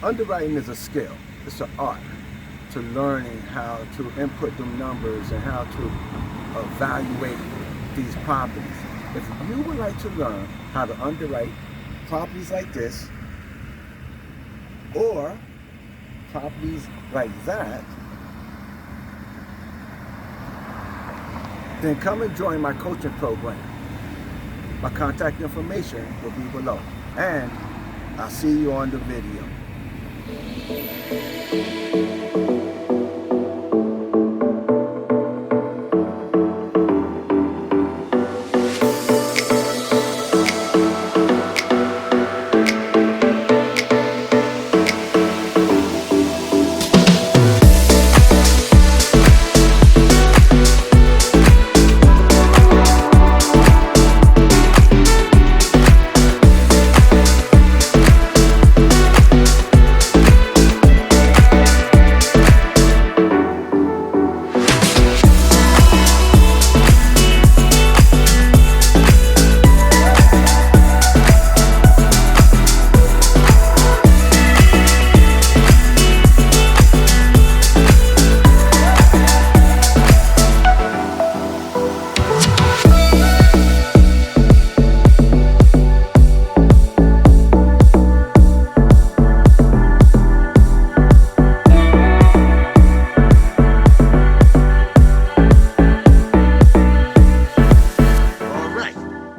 Underwriting is a skill. It's an art to learning how to input them numbers and how to evaluate these properties. If you would like to learn how to underwrite properties like this or properties like that, then come and join my coaching program. My contact information will be below. And I'll see you on the video.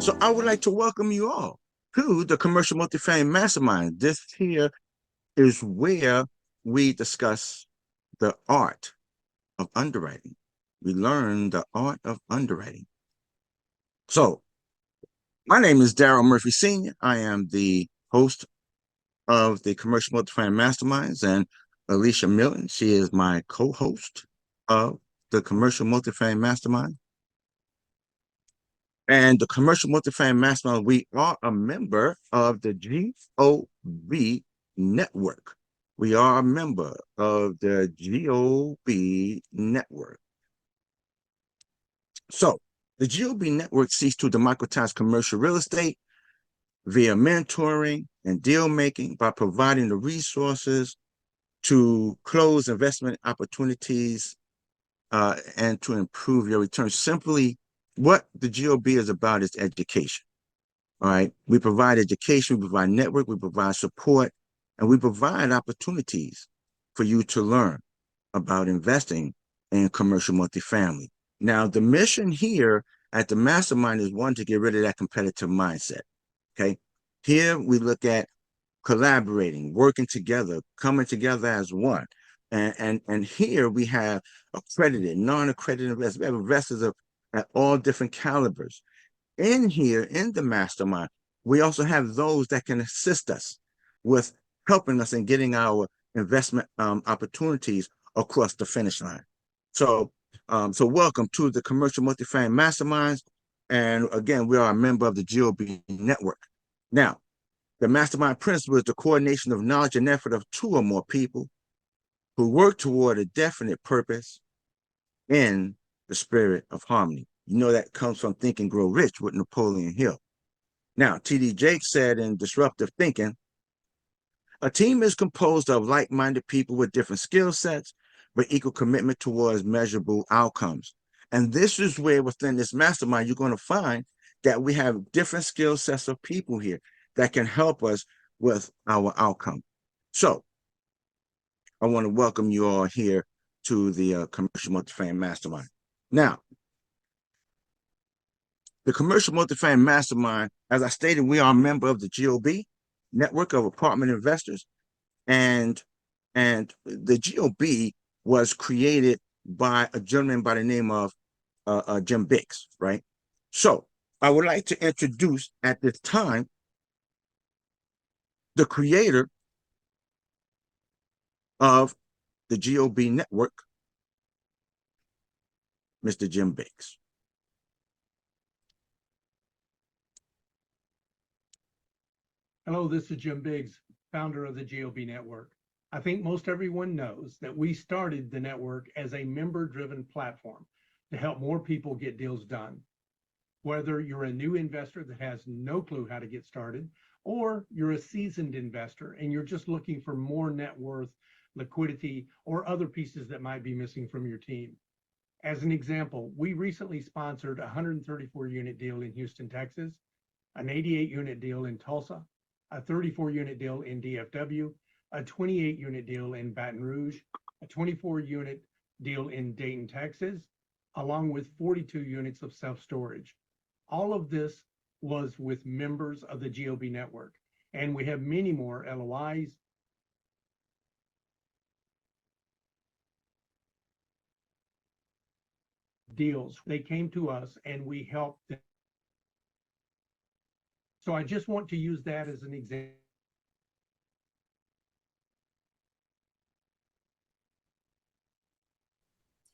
So I would like to welcome you all to the Commercial Multifamily Mastermind. This here is where we discuss the art of underwriting. We learn the art of underwriting. So my name is Daryl Murphy Sr. I am the host of the Commercial Multifamily Masterminds, and Alicia Milton, she is my co-host of the Commercial Multifamily Mastermind. And the Commercial Multifamily Mastermind, we are a member of the GOB network. We are a member of the GOB network. So the GOB network seeks to democratize commercial real estate via mentoring and deal making by providing the resources to close investment opportunities and to improve your returns. Simply, what the GOB is about is education. All right. We provide education, we provide network, we provide support, and we provide opportunities for you to learn about investing in commercial multifamily. Now, the mission here at the mastermind is one, to get rid of that competitive mindset. Okay. Here we look at collaborating, working together, coming together as one. And here we have accredited, non-accredited investors. We have investors at all different calibers. In here, in the mastermind, we also have those that can assist us with helping us in getting our investment opportunities across the finish line. So, so welcome to the Commercial Multifamily Masterminds. And again, we are a member of the GOB network. Now, the mastermind principle is the coordination of knowledge and effort of two or more people who work toward a definite purpose in the spirit of harmony. You know that comes from Think and Grow Rich with Napoleon Hill. Now, T.D. Jakes said in Disruptive Thinking, a team is composed of like-minded people with different skill sets, but equal commitment towards measurable outcomes. And this is where within this mastermind, you're going to find that we have different skill sets of people here that can help us with our outcome. So I want to welcome you all here to the Commercial Multifamily Mastermind. Now, the Commercial Multifamily Mastermind, as I stated, we are a member of the GOB network of apartment investors, and the GOB was created by a gentleman by the name of Jim Biggs, right? So I would like to introduce at this time the creator of the GOB network, Mr. Jim Biggs. Hello, this is Jim Biggs, founder of the GOB Network. I think most everyone knows that we started the network as a member-driven platform to help more people get deals done. Whether you're a new investor that has no clue how to get started, or you're a seasoned investor and you're just looking for more net worth, liquidity, or other pieces that might be missing from your team. As an example, we recently sponsored a 134 unit deal in Houston, Texas, an 88 unit deal in Tulsa, a 34 unit deal in DFW, a 28 unit deal in Baton Rouge, a 24 unit deal in Dayton, Texas, along with 42 units of self-storage. All of this was with members of the GOB network, and we have many more LOIs. Deals. They came to us and we helped them. So I just want to use that as an example.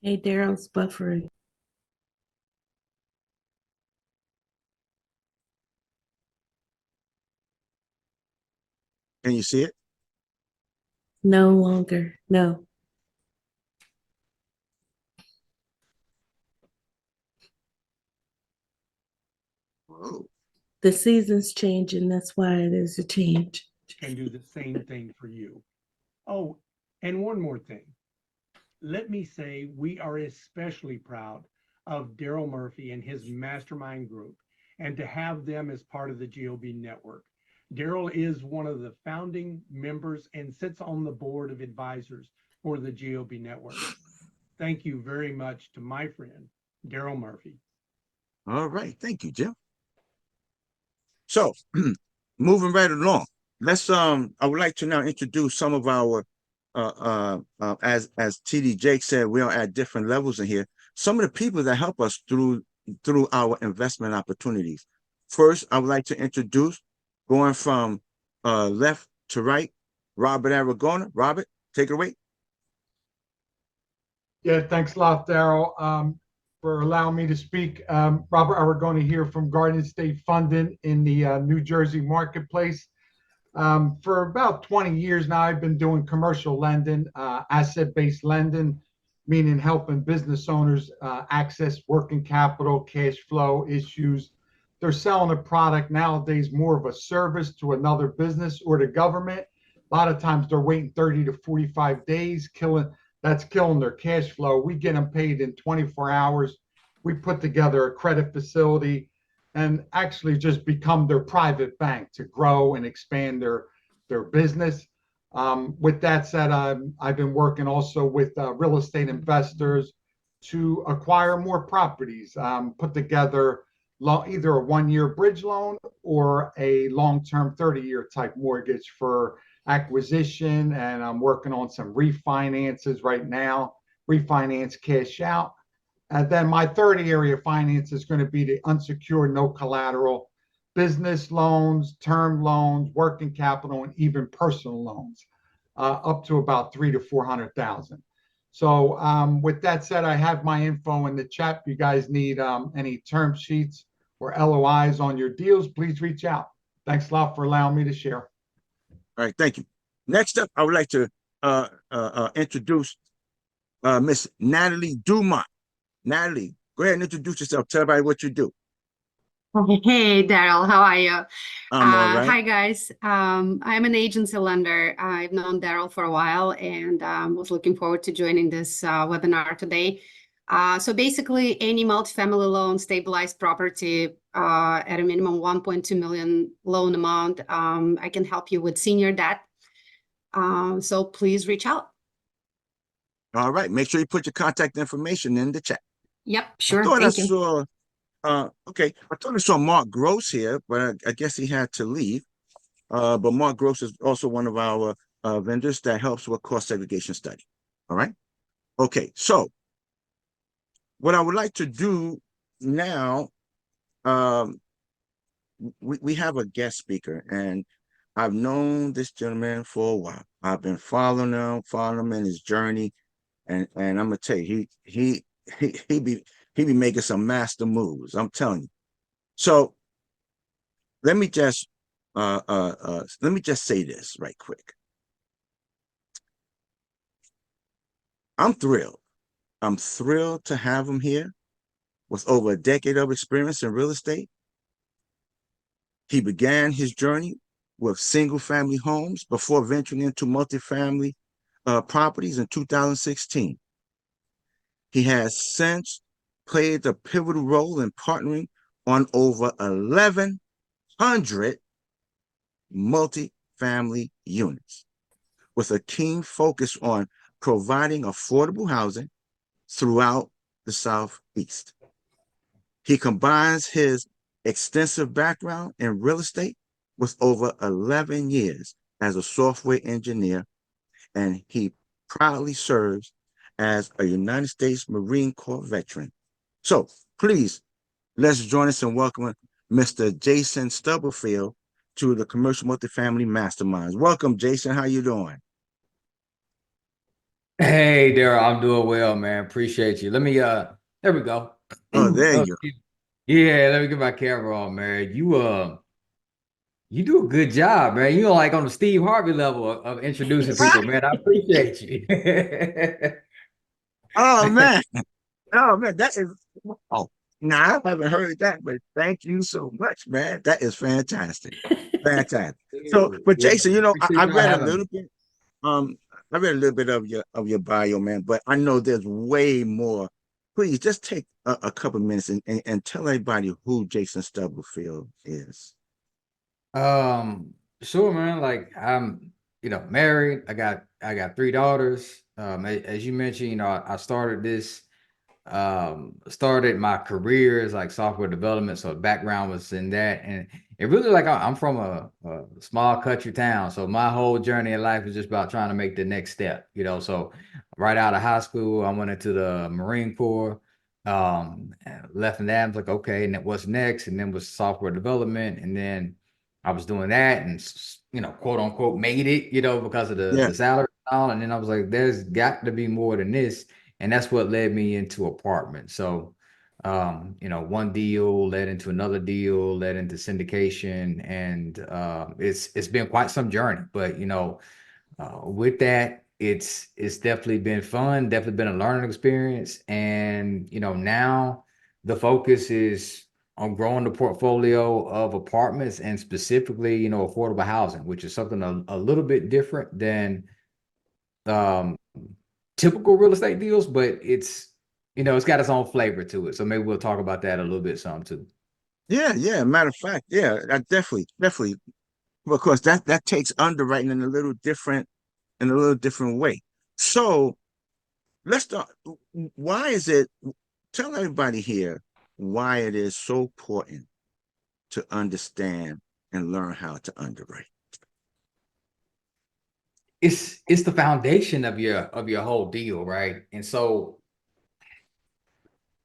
Hey, Daryl's buffering. Can you see it? No longer. No. Whoa. The season's changing. That's why there's a change. Can do the same thing for you. Oh, and one more thing. Let me say we are especially proud of Daryl Murphy and his mastermind group, and to have them as part of the GOB network. Daryl is one of the founding members and sits on the board of advisors for the GOB network. Thank you very much to my friend, Daryl Murphy. All right. Thank you, Jim. So moving right along, let's I would like to now introduce some of our as TD Jake said, we are at different levels in here. Some of the people that help us through our investment opportunities. First, I would like to introduce, going from left to right, Robert Aragona. Robert, take it away. Yeah, thanks a lot, Daryl, for allowing me to speak. Robert Aragona here from Garden State Funding in the New Jersey marketplace. For about 20 years now, I've been doing commercial lending, asset-based lending, meaning helping business owners access working capital, cash flow issues. They're selling a product nowadays more of a service to another business or the government. A lot of times they're waiting 30 to 45 days, that's killing their cash flow. We get them paid in 24 hours. We put together a credit facility and actually just become their private bank to grow and expand their business. With that said, I've been working also with real estate investors to acquire more properties, put together either a one-year bridge loan or a long-term 30-year type mortgage for acquisition. And I'm working on some refinances right now, refinance cash out. And then my third area of finance is going to be the unsecured, no collateral business loans, term loans, working capital, and even personal loans, up to about 300,000 to 400,000. So with that said, I have my info in the chat. If you guys need any term sheets or LOIs on your deals, please reach out. Thanks a lot for allowing me to share. All right, thank you. Next up, I would like to introduce Miss Natalie Dumont. Natalie, go ahead and introduce yourself. Tell everybody what you do. Hey, Daryl, how are you? I'm all right. Hi, guys. I'm an agency lender. I've known Daryl for a while and was looking forward to joining this webinar today. So basically, any multifamily loan, stabilized property at a minimum 1.2 million loan amount, I can help you with senior debt. So please reach out. All right. Make sure you put your contact information in the chat. Yep, sure. I thought Thank I you. saw, okay, I thought I saw Mark Gross here, but I guess he had to leave. But Mark Gross is also one of our vendors that helps with cost segregation study. All right. Okay. So what I would like to do now, we have a guest speaker, and I've known this gentleman for a while. I've been following him in his journey, and I'm gonna tell you, he be making some master moves. I'm telling you. So let me just say this right quick. I'm thrilled. I'm thrilled to have him here with over a decade of experience in real estate. He began his journey with single-family homes before venturing into multifamily properties in 2016. He has since played a pivotal role in partnering on over 1,100 multifamily units, with a keen focus on providing affordable housing throughout the Southeast. He combines his extensive background in real estate with over 11 years as a software engineer, and he proudly serves as a United States Marine Corps veteran. So please, let's join us in welcoming Mr. Jason Stubblefield to the Commercial Multifamily Masterminds. Welcome, Jason. How you doing? Hey Daryl, I'm doing well, man. Appreciate you. Let me there we go. Oh, there Oh, you yeah, let me get my camera on, man. You do a good job, man. You're like on the Steve Harvey level of introducing are. people, man. I appreciate you. Oh man. Oh man, that is oh now I haven't heard that, but thank you so much, man. That is fantastic. Fantastic. So, but Yeah, Jason, I appreciate y'all read a having me. little bit. Um, I read a little bit of your bio, man, but I know there's way more. Please just take a couple minutes and tell everybody who Jason Stubblefield is. Um, sure, man. Like I'm, married. I got three daughters. As you mentioned, I started my career as like software development, so the background was in that, and it really like I'm from a small country town, so my whole journey in life was just about trying to make the next step, so right out of high school I went into the Marine Corps, left in that. I was like, okay, and then what's next? And then was software development, and then I was doing that and quote unquote made it, because of Yeah, the salary and all, and then I was like, there's got to be more than this. And that's what led me into apartments. So, one deal led into another deal, led into syndication, and it's been quite some journey. But with that, it's definitely been fun, definitely been a learning experience, and now the focus is on growing the portfolio of apartments and specifically, affordable housing, which is something a little bit different than um typical real estate deals, but it's got its own flavor to it. So maybe we'll talk about that a little bit some too. yeah. Matter of fact, yeah, I definitely. Of course, that takes underwriting in a little different way. So let's start. Why is it? Tell everybody here why it is so important to understand and learn how to underwrite. It's the foundation of your whole deal, right? And so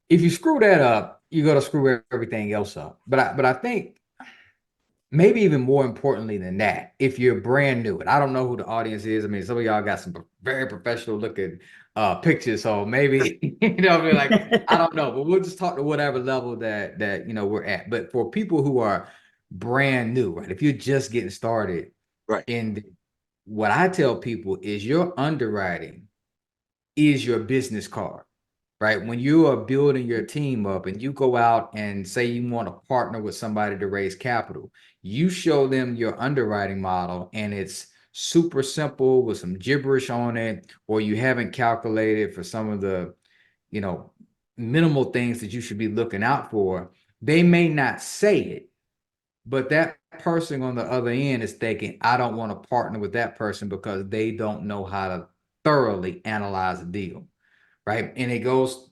if you screw that up, you're gonna screw everything else up. But I think maybe even more importantly than that, if you're brand new, and I don't know who the audience is. I mean, some of y'all got some very professional looking pictures, so maybe be like, I don't know, but we'll just talk to whatever level that we're at. But for people who are brand new, right? If you're just getting started Right. in what I tell people is your underwriting is your business card, right? When you are building your team up and you go out and say you want to partner with somebody to raise capital, you show them your underwriting model and it's super simple with some gibberish on it, or you haven't calculated for some of the, you know, minimal things that you should be looking out for. They may not say it, but that person on the other end is thinking, I don't want to partner with that person because they don't know how to thoroughly analyze a deal, right? And it goes,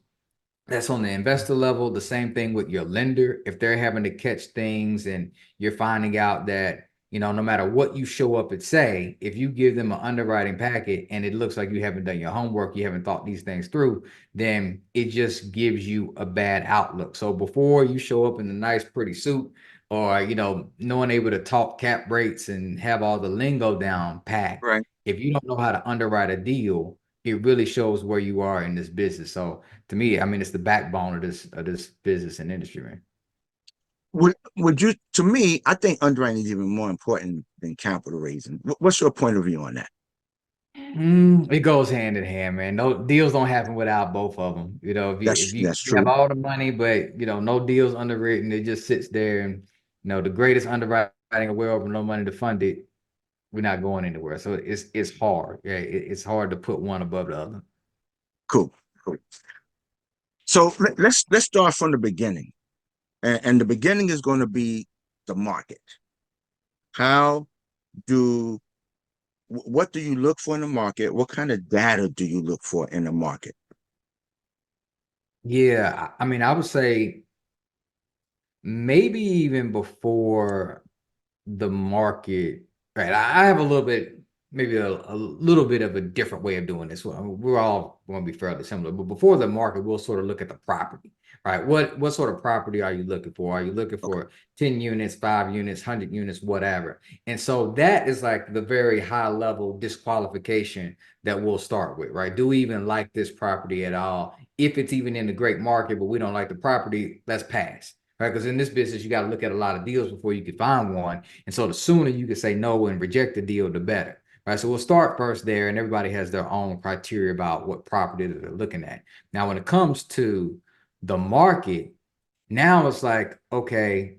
that's on the investor level. The same thing with your lender. If they're having to catch things and you're finding out that, no matter what you show up and say, if you give them an underwriting packet and it looks like you haven't done your homework, you haven't thought these things through, then it just gives you a bad outlook. So before you show up in a nice, pretty suit or, knowing able to talk cap rates and have all the lingo down pat, Right. if you don't know how to underwrite a deal, it really shows where you are in this business. So to me, I mean, it's the backbone of this business and industry, man. Would you, to me, I think underwriting is even more important than capital raising. What's your point of view on that? It goes hand in hand, man. No deals don't happen without both of them. If you have True. all the money, but no deals underwritten, it just sits there. And the greatest underwriters a well with no money to fund it, we're not going anywhere. So it's hard. Yeah, it's hard to put one above the other. Cool. Cool. So let's start from the beginning. And the beginning is going to be the market. How do what do you look for in the market? What kind of data do you look for in the market? Yeah, I mean, I would say maybe even before the market, right? I have a little bit, maybe a little bit of a different way of doing this. Well, I mean, we're all going to be fairly similar, but before the market, we'll sort of look at the property, right? What sort of property are you looking for? Are you looking Okay. for 10 units, 5 units, 100 units, whatever? And so that is like the very high level disqualification that we'll start with, right? Do we even like this property at all? If it's even in a great market, but we don't like the property, let's pass. Right, because in this business, you got to look at a lot of deals before you can find one. And so the sooner you can say no and reject the deal, the better. Right. So we'll start first there, and everybody has their own criteria about what property that they're looking at. Now, when it comes to the market, now it's like, okay,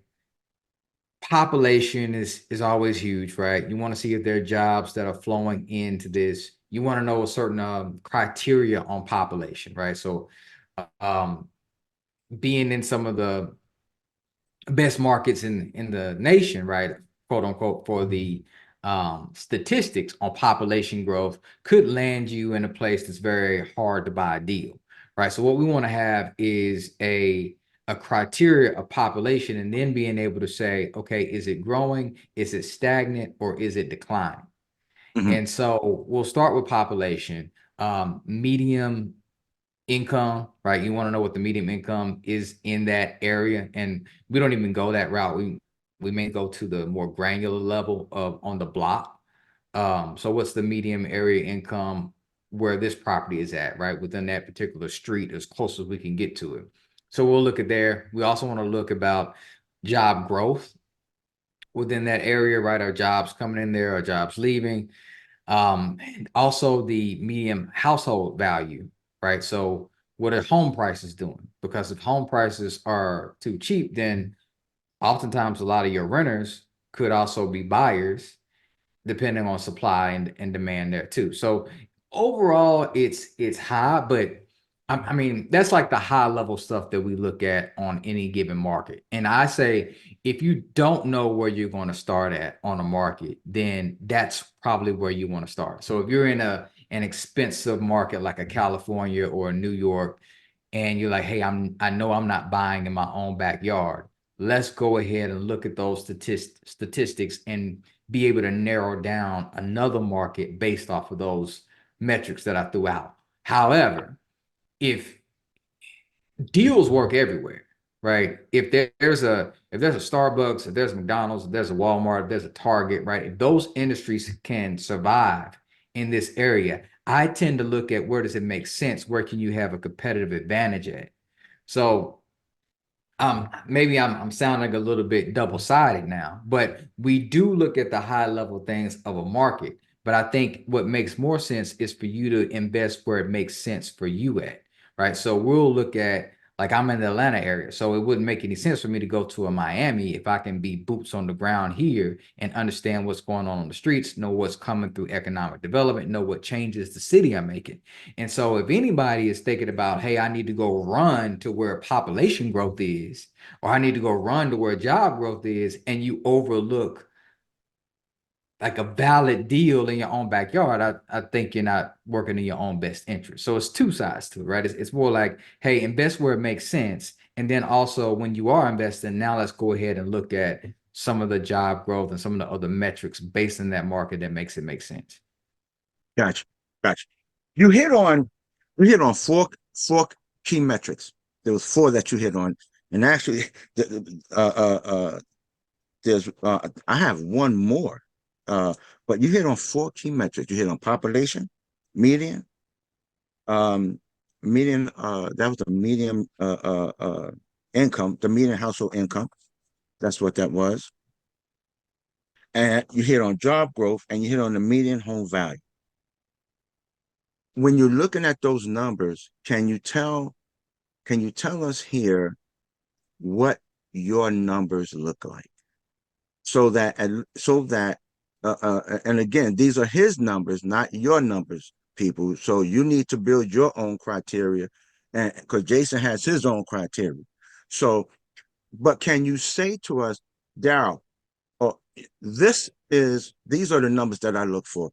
population is always huge, right? You want to see if there are jobs that are flowing into this. You want to know a certain criteria on population, right? So um, being in some of the best markets in the nation, right? Quote unquote, for the statistics on population growth could land you in a place that's very hard to buy a deal, right? So what we want to have is a criteria of population, and then being able to say, okay, is it growing? Is it stagnant? Or is it declining? Mhm. And so we'll start with population, medium income, right? You want to know what the median income is in that area. And we don't even go that route. We may go to the more granular level of on the block. So what's the medium area income where this property is at, right? Within that particular street, as close as we can get to it. So we'll look at there. We also want to look about job growth within that area, right? Our jobs coming in there, our jobs leaving. And also the median household value, right? So what are home prices doing? Because if home prices are too cheap, then oftentimes a lot of your renters could also be buyers depending on supply and demand there too. So overall, it's high, but I mean that's like the high level stuff that we look at on any given market. And I say if you don't know where you're going to start at on a market, then that's probably where you want to start. So if you're in an expensive market like a California or a New York, and you're like, hey, I know I'm not buying in my own backyard. Let's go ahead and look at those statistics and be able to narrow down another market based off of those metrics that I threw out. However, if deals work everywhere, right? If there's a Starbucks, if there's a McDonald's, if there's a Walmart, if there's a Target, right? If those industries can survive in this area, I tend to look at where does it make sense? Where can you have a competitive advantage at? So maybe I'm sounding a little bit double-sided now, but we do look at the high level things of a market. But I think what makes more sense is for you to invest where it makes sense for you at, right? So we'll look at, like, I'm in the Atlanta area, so it wouldn't make any sense for me to go to a Miami if I can be boots on the ground here and understand what's going on the streets, know what's coming through economic development, know what changes the city I'm making. And so if anybody is thinking about, hey, I need to go run to where population growth is, or I need to go run to where job growth is, and you overlook like a valid deal in your own backyard, I think you're not working in your own best interest. So it's two sides to it, right? It's more like, hey, invest where it makes sense. And then also when you are investing, now let's go ahead and look at some of the job growth and some of the other metrics based in that market that makes it make sense. Gotcha. Gotcha. You hit on you hit on four key metrics. There was four that you hit on, and actually, there's I have one more, but you hit on four key metrics. You hit on population, median, um, median. That was the median income, the median household income. That's what that was. And you hit on job growth, and you hit on the median home value. When you're looking at those numbers, can you tell us here what your numbers look like? so that and again, these are his numbers, not your numbers, people. So you need to build your own criteria, and because Jason has his own criteria. So, but can you say to us, Daryl, oh, these are the numbers that I look for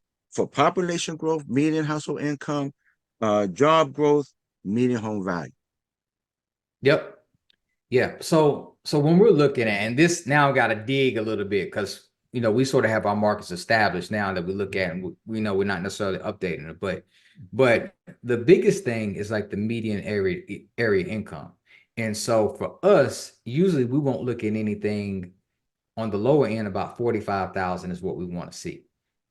population growth, median household income, job growth, median home value. Yep. Yeah. So when we're looking at, and this now got to dig a little bit because, we sort of have our markets established now that we look at, and we know we're not necessarily updating it, but the biggest thing is like the median area income. And so for us, usually we won't look at anything on the lower end. About 45,000 is what we want to see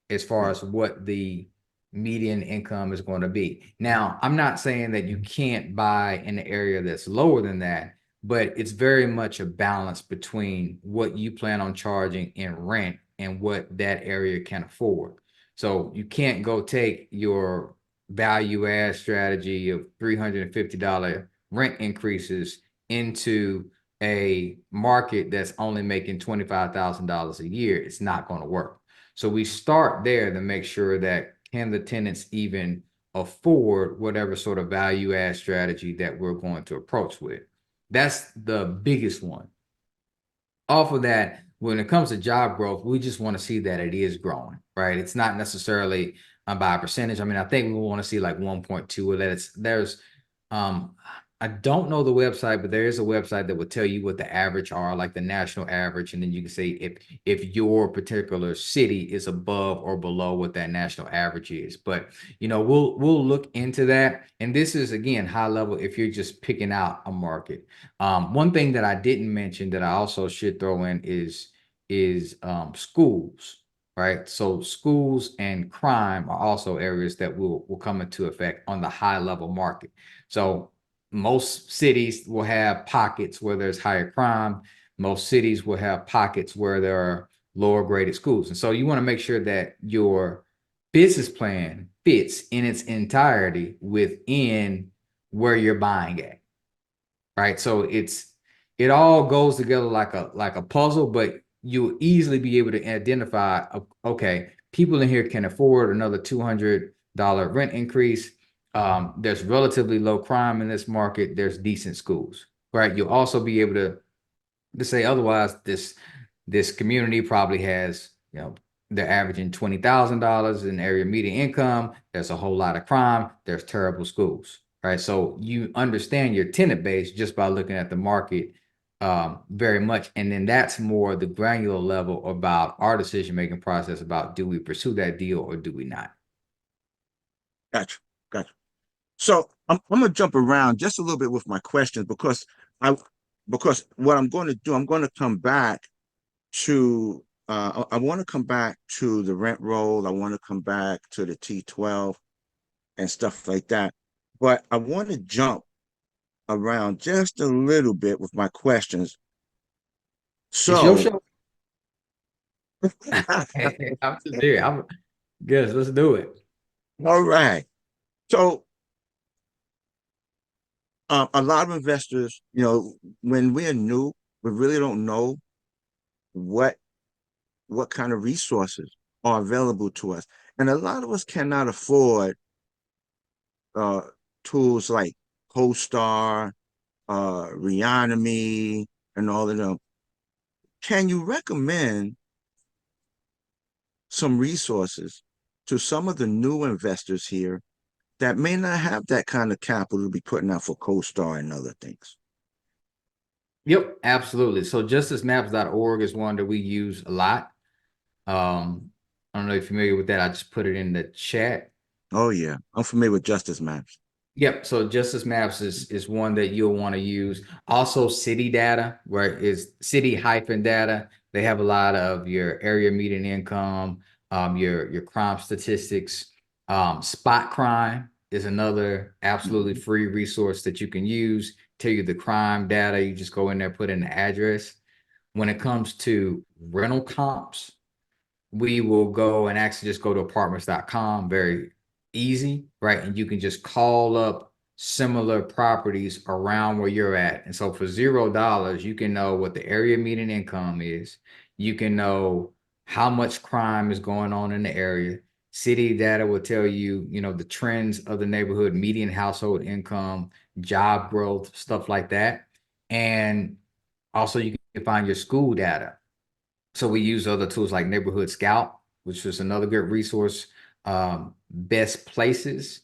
as far as what the median income is going to be. Now, I'm not saying that you can't buy in the area that's lower than that, but it's very much a balance between what you plan on charging in rent and what that area can afford. So you can't go take your value add strategy of $350 rent increases into a market that's only making $25,000 a year. It's not going to work. So we start there to make sure that can the tenants even afford whatever sort of value add strategy that we're going to approach with. That's the biggest one. Off of that, when it comes to job growth, we just want to see that it is growing, right? It's not necessarily by a percentage. I mean, I think we want to see like 1.2 or that there's I don't know the website, but there is a website that will tell you what the average are, like the national average, and then you can say if your particular city is above or below what that national average is. But we'll look into that. And this is again high level if you're just picking out a market. One thing that I didn't mention that I also should throw in is schools, right? So schools and crime are also areas that will come into effect on the high level market. So most cities will have pockets where there's higher crime. Most cities will have pockets where there are lower graded schools. And so you want to make sure that your business plan fits in its entirety within where you're buying at, right? So it all goes together like a puzzle, but you'll easily be able to identify, okay, people in here can afford another $200 rent increase. There's relatively low crime in this market. There's decent schools, right? You'll also be able to say otherwise. This community probably has, they're averaging $20,000 in area median income. There's a whole lot of crime. There's terrible schools, right? So you understand your tenant base just by looking at the market very much. And then that's more the granular level about our decision-making process about do we pursue that deal or do we not? Gotcha. So I'm gonna jump around just a little bit with my questions because what I'm going to do, I'm going to come back to I want to come back to the rent roll. I want to come back to the T12 and stuff like that. But I want to jump around just a little bit with my questions. It's your So show. I'm just here. Guess let's do it. all right. So a lot of investors, when we're new, we really don't know what kind of resources are available to us. And a lot of us cannot afford uh, tools like CoStar, Reonomy, and all of them. Can you recommend some resources to some of the new investors here that may not have that kind of capital to be putting out for CoStar and other things? Yep, absolutely. So justicemaps.org is one that we use a lot. I don't know if you're familiar with that. I just put it in the chat. Oh yeah, I'm familiar with Justice Maps. Yep. So Justice Maps is one that you'll want to use. Also, City Data, where is City hyphen data. They have a lot of your area median income, your crime statistics. Spot Crime is another absolutely free resource that you can use. Tell you the crime data. You just go in there, put in the address. When it comes to rental comps, we will go and actually just go to apartments.com. Very easy, right? And you can just call up similar properties around where you're at. And so for $0, you can know what the area median income is. You can know how much crime is going on in the area. City data will tell you, the trends of the neighborhood, median household income, job growth, stuff like that. And also you can find your school data. So we use other tools like Neighborhood Scout, which is another good resource. Best Places.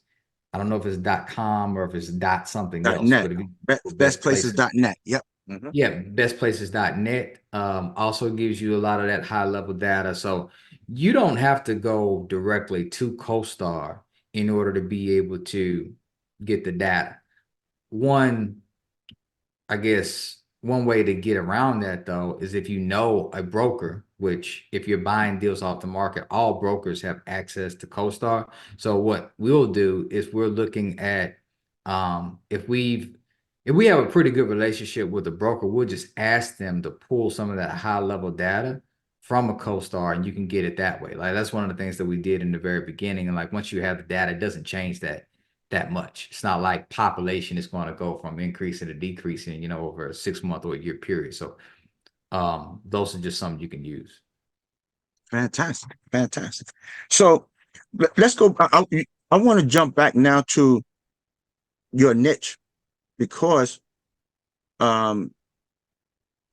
I don't know if it's .com or if it's something else, .net. but if you Best Places, Bestplaces.net. Yep. Mhm. yeah, bestplaces.net also gives you a lot of that high level data. So you don't have to go directly to CoStar in order to be able to get the data. I guess one way to get around that though is if you know a broker, which if you're buying deals off the market, all brokers have access to CoStar. So what we'll do is we're looking at if we have a pretty good relationship with the broker, we'll just ask them to pull some of that high level data from a CoStar and you can get it that way. Like that's one of the things that we did in the very beginning. And like once you have the data, it doesn't change that much. It's not like population is going to go from increasing to decreasing, over a 6 month or a year period. So those are just something you can use. Fantastic. Fantastic. So let's go. I want to jump back now to your niche because um,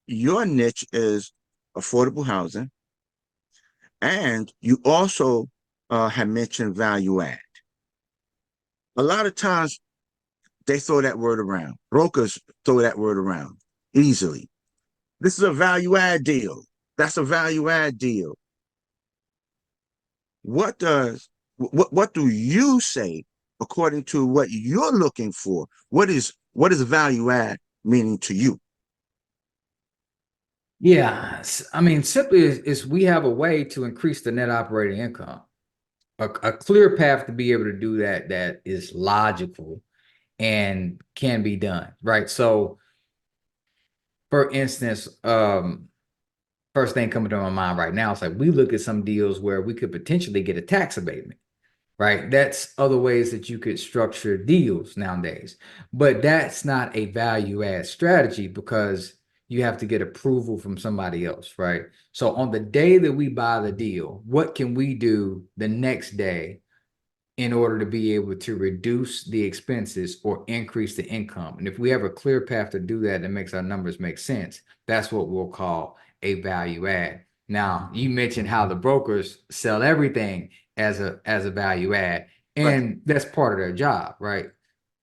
your niche is affordable housing, and you also have mentioned value add. A lot of times they throw that word around. Brokers throw that word around easily. This is a value add deal. That's a value add deal. What do you say according to what you're looking for? What is value add meaning to you? Yeah, I mean, simply is we have a way to increase the net operating income, a clear path to be able to do that is logical and can be done, right? So, for instance, first thing coming to my mind right now is like we look at some deals where we could potentially get a tax abatement, right? That's other ways that you could structure deals nowadays. But that's not a value add strategy because you have to get approval from somebody else, right? So on the day that we buy the deal, what can we do the next day in order to be able to reduce the expenses or increase the income? And if we have a clear path to do that makes our numbers make sense, that's what we'll call a value add. Now, you mentioned how the brokers sell everything as a value add, Right. and that's part of their job, right?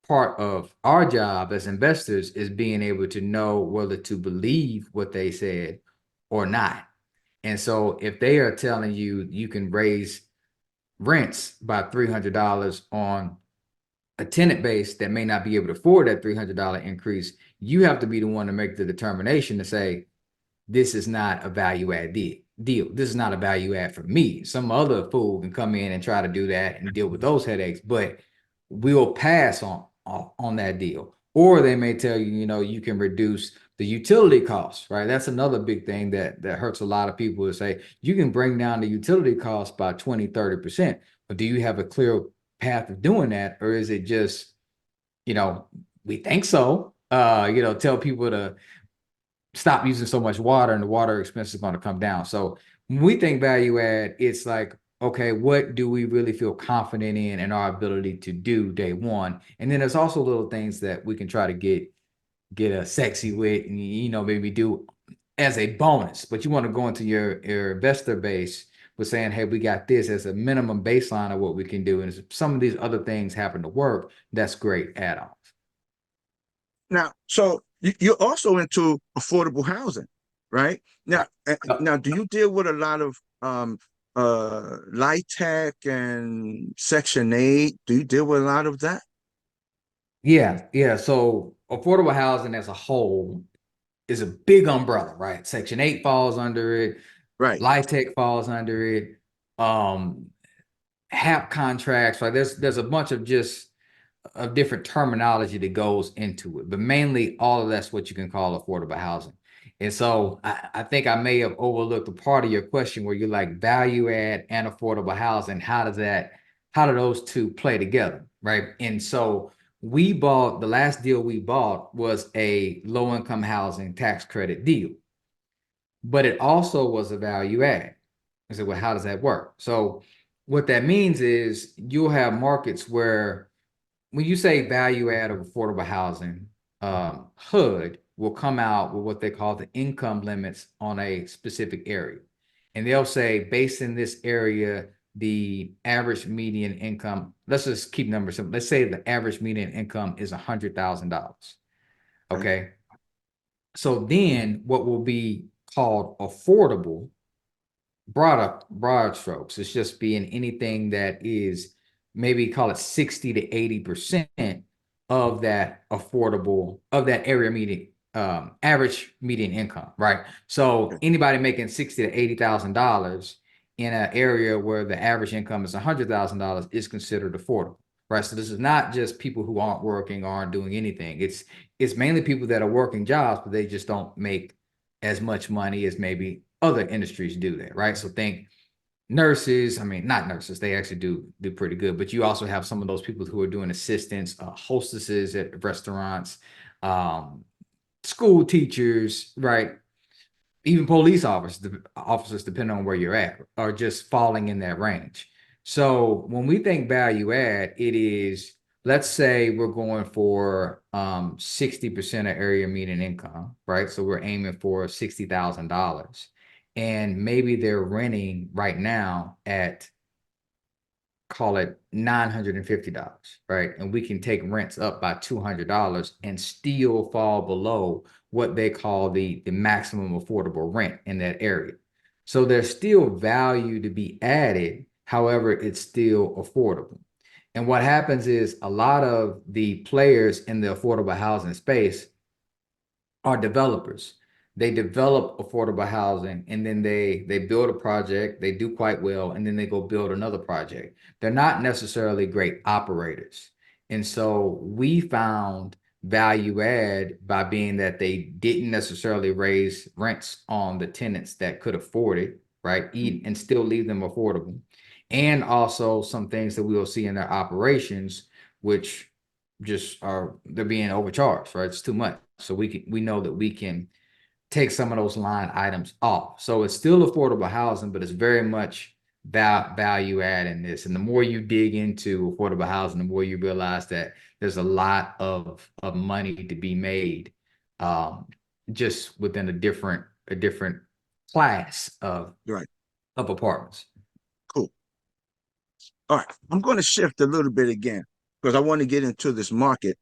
Part of our job as investors is being able to know whether to believe what they said or not. And so if they are telling you you can raise rents by $300 on a tenant base that may not be able to afford that $300 increase, you have to be the one to make the determination to say, this is not a value add deal. This is not a value add for me. Some other fool can come in and try to do that and deal with those headaches, but we'll pass on that deal. Or they may tell you, you can reduce the utility costs, right? That's another big thing that hurts a lot of people to say, you can bring down the utility costs by 20, 30%. But do you have a clear path of doing that? Or is it just, we think so, tell people to stop using so much water and the water expense is going to come down. So when we think value add, it's like, okay, what do we really feel confident in our ability to do day one? And then there's also little things that we can try to get a sexy with and, maybe do as a bonus, but you want to go into your investor base with saying, hey, we got this as a minimum baseline of what we can do. And if some of these other things happen to work, that's great add-ons. Now, so you're also into affordable housing, right? Now, now, do you deal with a lot of light tech and Section 8? Do you deal with a lot of that? Yeah. So affordable housing as a whole is a big umbrella, right? Section 8 falls under it, Right. light tech falls under it, HAP contracts, right? There's a bunch of just of different terminology that goes into it, but mainly all of that's what you can call affordable housing. And so I think I may have overlooked a part of your question where you're like value add and affordable housing. How do those two play together? Right. And so the last deal we bought was a low income housing tax credit deal. but it also was a value add. I said, well, how does that work? So what that means is you'll have markets where when you say value add of affordable housing, HUD will come out with what they call the income limits on a specific area. And they'll say, based in this area, the average median income, let's just keep numbers simple. Let's say the average median income is $100,000. Okay. So then what will be called affordable, broad strokes, it's just being anything that is, maybe call it 60 to 80% of that affordable, of that area median, average median income, right? So anybody making 60 to $80,000 in an area where the average income is $100,000 is considered affordable, right? So this is not just people who aren't working, aren't doing anything. It's mainly people that are working jobs, but they just don't make as much money as maybe other industries do that, right? So think nurses, I mean, not nurses, they actually do pretty good, but you also have some of those people who are doing assistants, hostesses at restaurants, school teachers, right? Even police officers, depending on where you're at, are just falling in that range. So when we think value add, it is, let's say we're going for 60% of area median income, right? So we're aiming for $60,000. And maybe they're renting right now at, call it $950, right? And we can take rents up by $200 and still fall below what they call the maximum affordable rent in that area. So there's still value to be added. However, it's still affordable. And what happens is a lot of the players in the affordable housing space are developers. They develop affordable housing and then they build a project, they do quite well, and then they go build another project. They're not necessarily great operators. And so we found value add by being that they didn't necessarily raise rents on the tenants that could afford it, right? And still leave them affordable. And also some things that we will see in their operations, which just are, they're being overcharged, right? It's too much. So we know that we can take some of those line items off. So it's still affordable housing, but it's very much value add in this. And the more you dig into affordable housing, the more you realize that there's a lot of money to be made, just within a different class of apartments. Cool. All right, I'm going to shift a little bit again because I want to get into this market.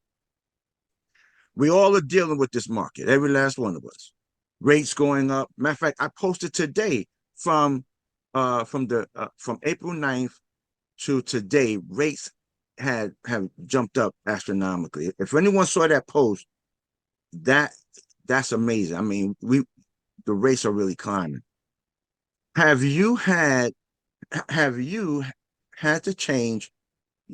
We all are dealing with this market, every last one of us. Rates going up. Matter of fact, I posted today from April 9th to today, rates have jumped up astronomically. If anyone saw that post, that's amazing. I mean, the rates are really climbing. Have you had to change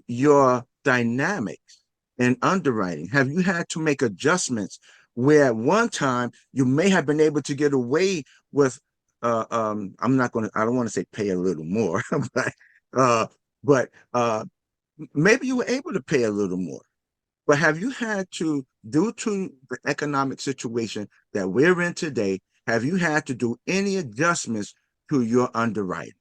your dynamics in underwriting? Have you had to make adjustments where at one time you may have been able to get away with I don't want to say pay a little more, but maybe you were able to pay a little more. But have you had to, due to the economic situation that we're in today, have you had to do any adjustments to your underwriting?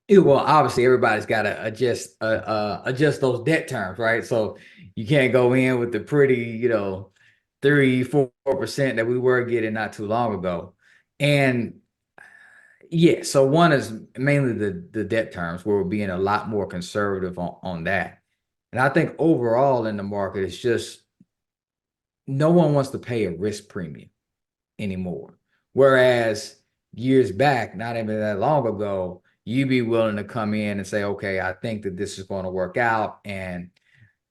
Yeah, well, obviously everybody's got to adjust those debt terms, right? So you can't go in with the pretty, 3-4% that we were getting not too long ago. And yeah, so one is mainly the debt terms, where we're being a lot more conservative on that. And I think overall in the market, it's just no one wants to pay a risk premium anymore. Whereas years back, not even that long ago, you'd be willing to come in and say, okay, I think that this is going to work out. And,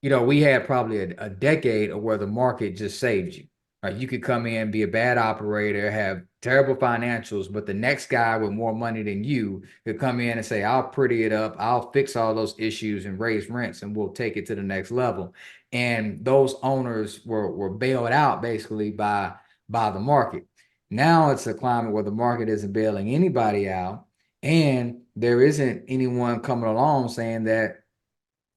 we had probably a decade of where the market just saved you, right? You could come in, be a bad operator, have terrible financials, but the next guy with more money than you could come in and say, I'll pretty it up, I'll fix all those issues and raise rents, and we'll take it to the next level. And those owners were bailed out basically by the market. Now it's a climate where the market isn't bailing anybody out, and there isn't anyone coming along saying that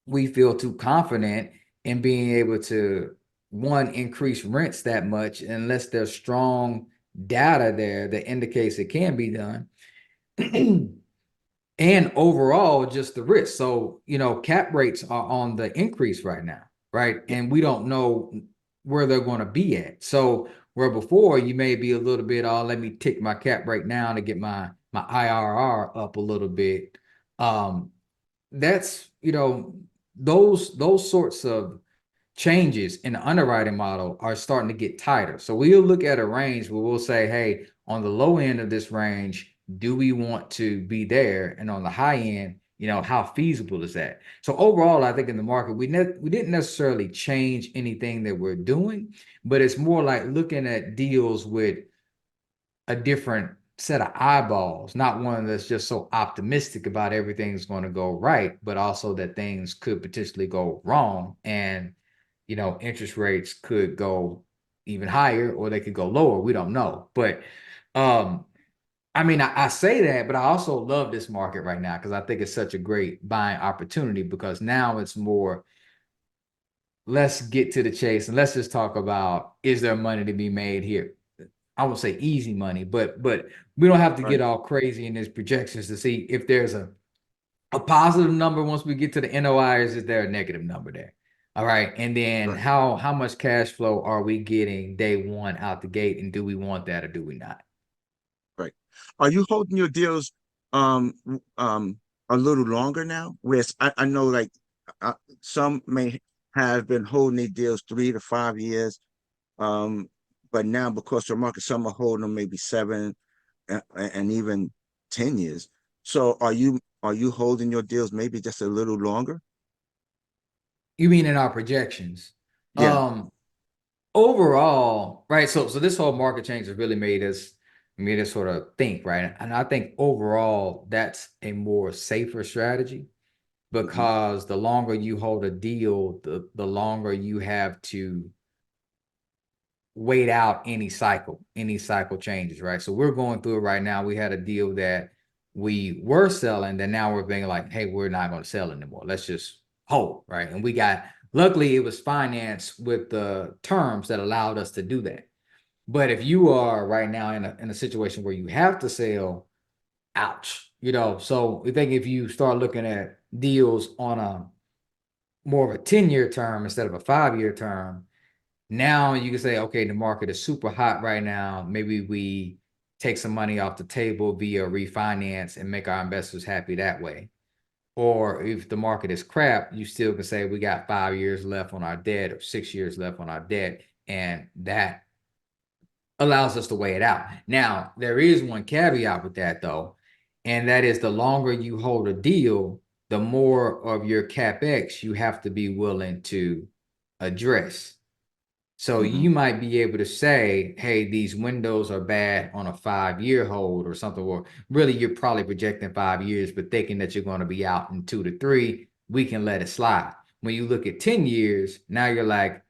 we feel too confident in being able to one increase rents that much unless there's strong data there that indicates it can be done. And overall, just the risk. So, cap rates are on the increase right now, right? And we don't know where they're going to be at. So, where before you may be a little bit, oh, let me tick my cap rate now to get my IRR up a little bit. That's, those sorts of changes in the underwriting model are starting to get tighter. So we'll look at a range where we'll say, hey, on the low end of this range, do we want to be there? And on the high end, how feasible is that? So overall, I think in the market, we didn't necessarily change anything that we're doing, but it's more like looking at deals with a different set of eyeballs, not one that's just so optimistic about everything's going to go right, but also that things could potentially go wrong. And interest rates could go even higher or they could go lower. We don't know. But I say that, but I also love this market right now because I think it's such a great buying opportunity because now it's more, let's get to the chase and let's just talk about, is there money to be made here? I won't say easy money, but we don't have to get all crazy in these projections to see if there's a positive number once we get to the NOI, or is there a negative number there? All right. And then how much cash flow are we getting day one out the gate? And do we want that or do we not? Right. Are you holding your deals a little longer now? Whereas I know like some may have been holding their deals 3 to 5 years. But now because the market, some are holding them maybe 7 and even 10 years. So are you holding your deals maybe just a little longer? You mean in our projections? Yeah. Overall, right? So this whole market change has really made us sort of think, right? And I think overall that's a more safer strategy because the longer you hold a deal, the longer you have to wait out any cycle changes, right? So we're going through it right now. We had a deal that we were selling, that now we're being like, hey, we're not going to sell anymore. Let's just hold, right? And luckily it was financed with the terms that allowed us to do that. But if you are right now in a situation where you have to sell, ouch, so we think if you start looking at deals on a more of a 10-year term instead of a 5-year term, now you can say, okay, the market is super hot right now. Maybe we take some money off the table via refinance and make our investors happy that way. Or if the market is crap, you still can say we got 5 years left on our debt or 6 years left on our debt. And that allows us to weigh it out. Now, there is one caveat with that though, and that is the longer you hold a deal, the more of your CapEx you have to be willing to address. So you might be able to say, hey, these windows are bad on a 5-year hold or something. Or really, you're probably projecting 5 years, but thinking that you're going to be out in 2 to 3, we can let it slide. When you look at 10 years, now you're like,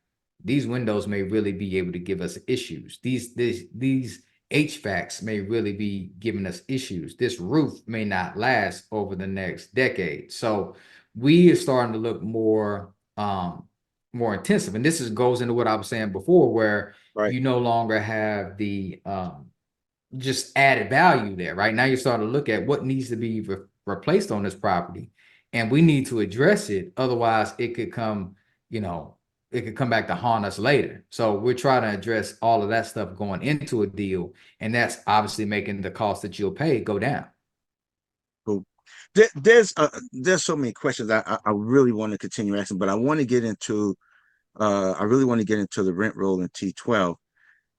these windows may really be able to give us issues. These HVACs may really be giving us issues. This roof may not last over the next decade. So we are starting to look more intensive. And this goes into what I was saying before, where you no longer have the just added value there. Right now, you're starting to look at what needs to be replaced on this property, and we need to address it. Otherwise, it could come, it could come back to haunt us later. So we're trying to address all of that stuff going into a deal, and that's obviously making the cost that you'll pay go down. Cool. There's so many questions I really want to continue asking, but I want to get into I really want to get into the rent roll in T12.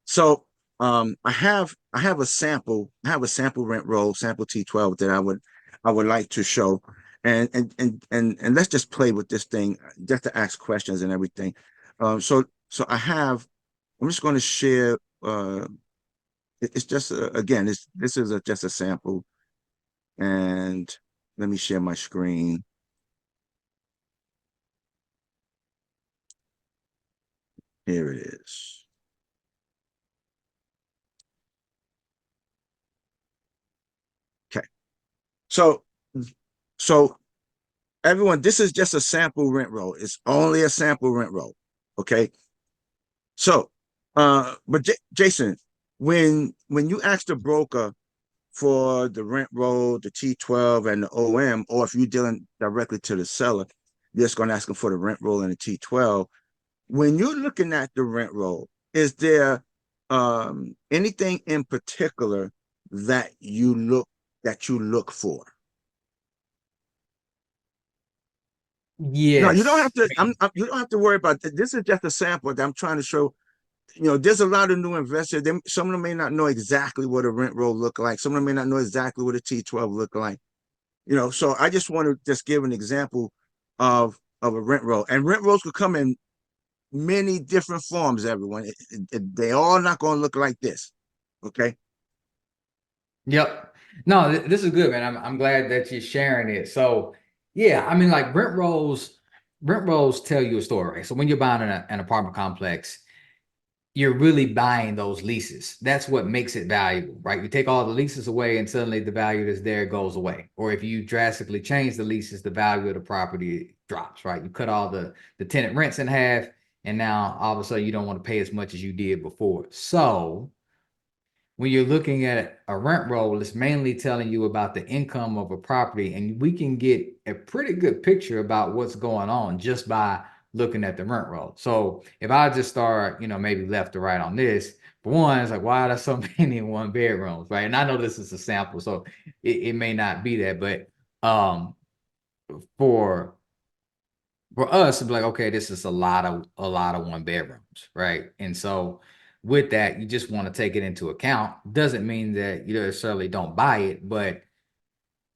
So I have a sample rent roll, sample T12 that I would like to show. And let's just play with this thing just to ask questions and everything. So I'm just going to share it's just again this is just a sample, and let me share my screen. Here it is. Okay. So everyone, this is just a sample rent roll. It's only a sample rent roll. Okay. So, but Jason, when you ask the broker for the rent roll, the T12 and the OM, or if you're dealing directly to the seller, you're just going to ask them for the rent roll and the T12. When you're looking at the rent roll, is there anything in particular that you look for? No, you don't Yes. have to. You don't have to worry about that. This is just a sample that I'm trying to show. There's a lot of new investors. Some of them may not know exactly what a rent roll look like. Some of them may not know exactly what a T12 look like. So I just want to just give an example of a rent roll. And rent rolls could come in many different forms, everyone. They all not going to look like this. Okay. Yep. No, this is good, man. I'm glad that you're sharing it. So yeah, I mean, like rent rolls tell you a story. So when you're buying an apartment complex, you're really buying those leases. That's what makes it valuable, right? You take all the leases away and suddenly the value that's there goes away. Or if you drastically change the leases, the value of the property drops, right? You cut all the tenant rents in half, and now all of a sudden you don't want to pay as much as you did before. So when you're looking at a rent roll, it's mainly telling you about the income of a property, and we can get a pretty good picture about what's going on just by looking at the rent roll. So if I just start, maybe left to right on this, for one, it's like, why are there so many one bedrooms, right? And I know this is a sample, so it may not be that, but for us to be like, okay, this is a lot of one bedrooms, right? And so with that, you just want to take it into account. Doesn't mean that you necessarily don't buy it, but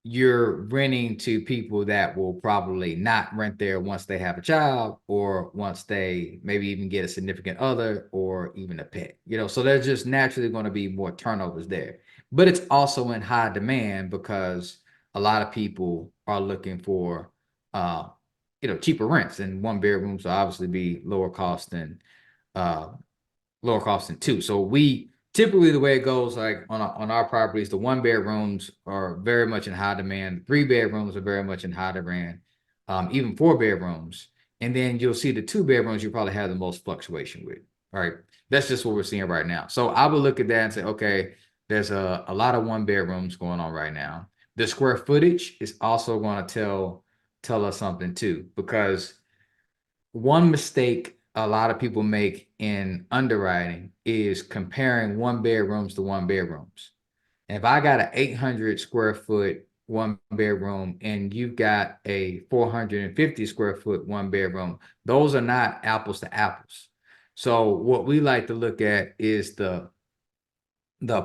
you're renting to people that will probably not rent there once they have a child, or once they maybe even get a significant other, or even a pet, so there's just naturally going to be more turnovers there. But it's also in high demand because a lot of people are looking for cheaper rents, and one bedrooms will obviously be lower cost than two. So we typically, the way it goes, like on our properties, the one bedrooms are very much in high demand. 3 bedrooms are very much in high demand, even 4 bedrooms. And then you'll see the 2 bedrooms you probably have the most fluctuation with. All right. That's just what we're seeing right now. So I would look at that and say, okay, there's a lot of 1 bedrooms going on right now. The square footage is also going to tell us something too, because one mistake a lot of people make in underwriting is comparing 1 bedrooms to 1 bedrooms. And if I got an 800 square foot 1 bedroom and you've got a 450 square foot 1 bedroom, those are not apples to apples. So what we like to look at is the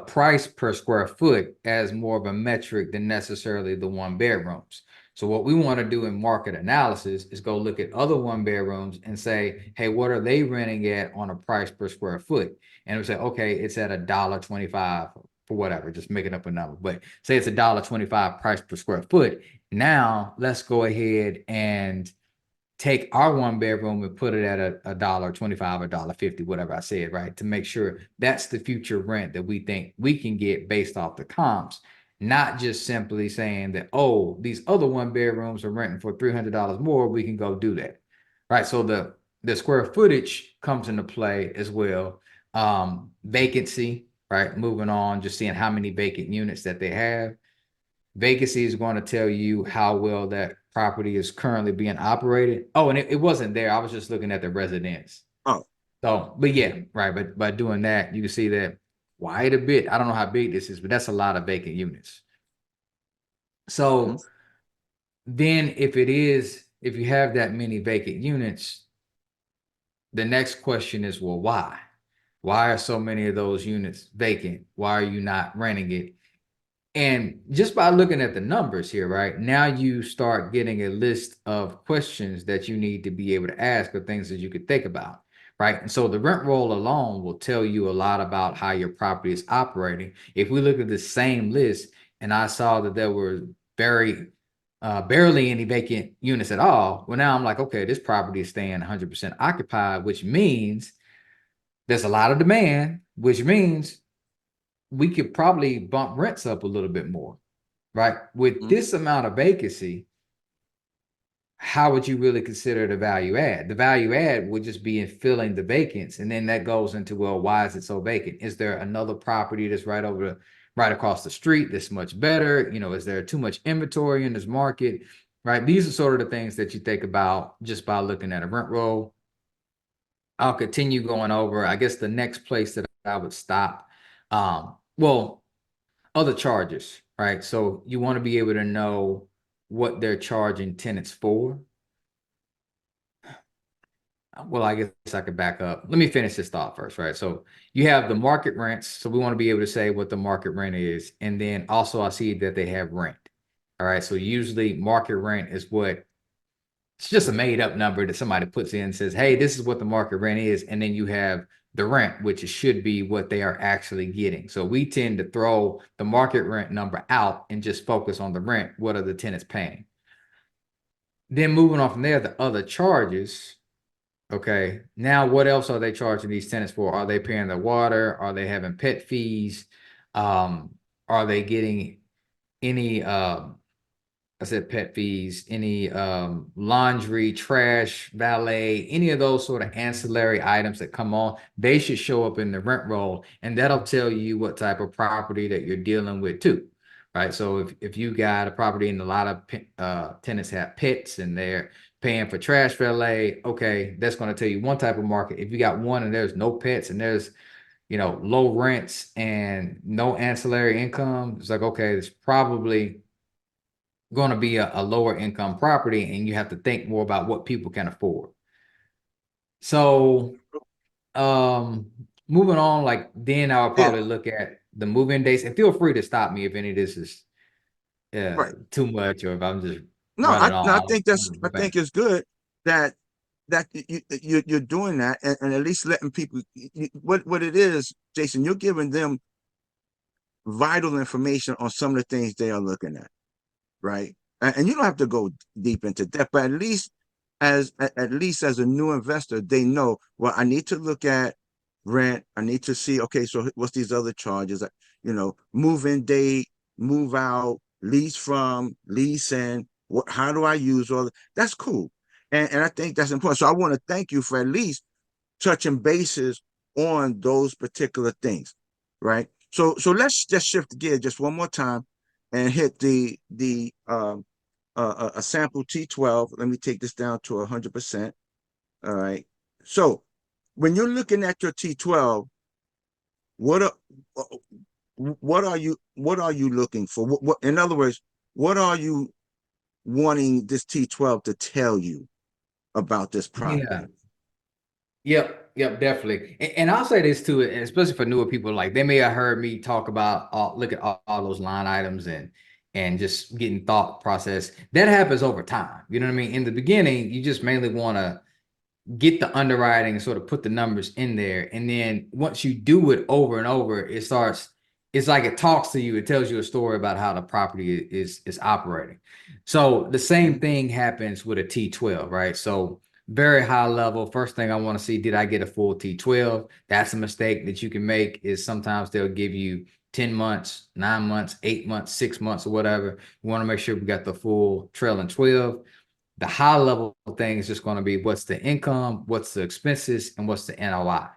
price per square foot as more of a metric than necessarily the 1 bedrooms. So what we want to do in market analysis is go look at other 1 bedrooms and say, hey, what are they renting at on a price per square foot? And we say, okay, it's at $1.25 for whatever, just making up a number. But say it's $1.25 price per square foot. Now let's go ahead and take our 1 bedroom and put it at $1.25, $1.50, whatever I said, right? To make sure that's the future rent that we think we can get based off the comps, not just simply saying that, oh, these other 1 bedrooms are renting for $300 more, we can go do that, right? So the square footage comes into play as well. Vacancy, right? Moving on, just seeing how many vacant units that they have. Vacancy is going to tell you how well that property is currently being operated. Oh, and it wasn't there. I was just looking at the residence. Oh. So, but yeah, right. But by doing that, you can see that quite a bit. I don't know how big this is, but that's a lot of vacant units. So then if you have that many vacant units, the next question is, well, why? Why are so many of those units vacant? Why are you not renting it? And just by looking at the numbers here, right, now you start getting a list of questions that you need to be able to ask, or things that you could think about, right? And so the rent roll alone will tell you a lot about how your property is operating. If we look at the same list and I saw that there were barely any vacant units at all, well, now I'm like, okay, this property is staying 100% occupied, which means there's a lot of demand, which means we could probably bump rents up a little bit more, right? With this amount of vacancy, how would you really consider the value add? The value add would just be in filling the vacants. And then that goes into, well, why is it so vacant? Is there another property that's right across the street that's much better? You know, is there too much inventory in this market? Right. These are sort of the things that you think about just by looking at a rent roll. I'll continue going over, I guess the next place that I would stop. Well, other charges, right? So you want to be able to know what they're charging tenants for. Well, I guess I could back up. Let me finish this thought first, right? So you have the market rents. So we want to be able to say what the market rent is. And then also I see that they have rent. All right. So usually market rent is what it's just a made up number that somebody puts in and says, hey, this is what the market rent is. And then you have the rent, which should be what they are actually getting. So we tend to throw the market rent number out and just focus on the rent. What are the tenants paying? Then moving on from there, the other charges. Okay, now what else are they charging these tenants for? Are they paying their water? Are they having pet fees? Are they getting any I said pet fees, any laundry, trash, valet, any of those sort of ancillary items that come on, they should show up in the rent roll, and that'll tell you what type of property that you're dealing with too, right? So if you got a property and a lot of tenants have pets and they're paying for trash valet, okay, that's going to tell you one type of market. If you got one and there's no pets and there's low rents and no ancillary income, it's like, okay, it's probably going to be a lower income property, and you have to think more about what people can afford. So moving on, like then I would probably look at the move-in dates, and feel free to stop me if any of this is Right. too much, or if I'm just No, running I on. think I think it's good that you're doing that, and at least letting people what it is, Jason. You're giving them vital information on some of the things they are looking at, right? And you don't have to go deep into depth, but at least as a new investor, they know, well, I need to look at rent. I need to see, okay, so what's these other charges? Move in date, move out, lease from, lease in. How do I use all that? That's cool. And I think that's important. So I want to thank you for at least touching bases on those particular things, right? So let's just shift gear just one more time and hit the a sample T12. Let me take this down to 100%. All right. So when you're looking at your T12, what are you looking for? In other words, what are you wanting this T12 to tell you about this property? Yeah. Yep, definitely. And I'll say this too, especially for newer people, like they may have heard me talk about look at all those line items and just getting thought process. That happens over time. You know what I mean? In the beginning, you just mainly want to get the underwriting and sort of put the numbers in there. And then once you do it over and over, it's like it talks to you. It tells you a story about how the property is operating. So the same thing happens with a T12, right? So very high level. First thing I want to see, did I get a full T12? That's a mistake that you can make, is sometimes they'll give you 10 months, 9 months, 8 months, 6 months, or whatever. You want to make sure we got the full trailing 12. The high level thing is just going to be what's the income, what's the expenses, and what's the NOI.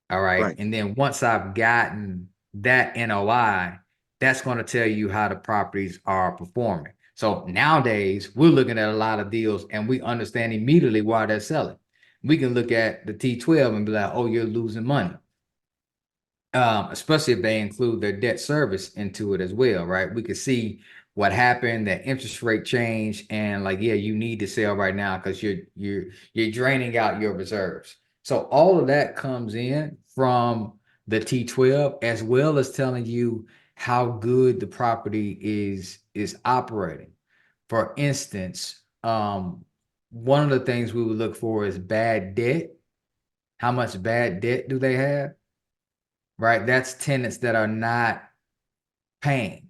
All right. Right. And then once I've gotten that NOI, that's going to tell you how the properties are performing. So nowadays, we're looking at a lot of deals and we understand immediately why they're selling. We can look at the T12 and be like, oh, you're losing money. Especially if they include their debt service into it as well, right? We could see what happened, that interest rate change, and like, yeah, you need to sell right now because you're draining out your reserves. So all of that comes in from the T12, as well as telling you how good the property is operating. For instance, one of the things we would look for is bad debt. How much bad debt do they have? Right? That's tenants that are not paying.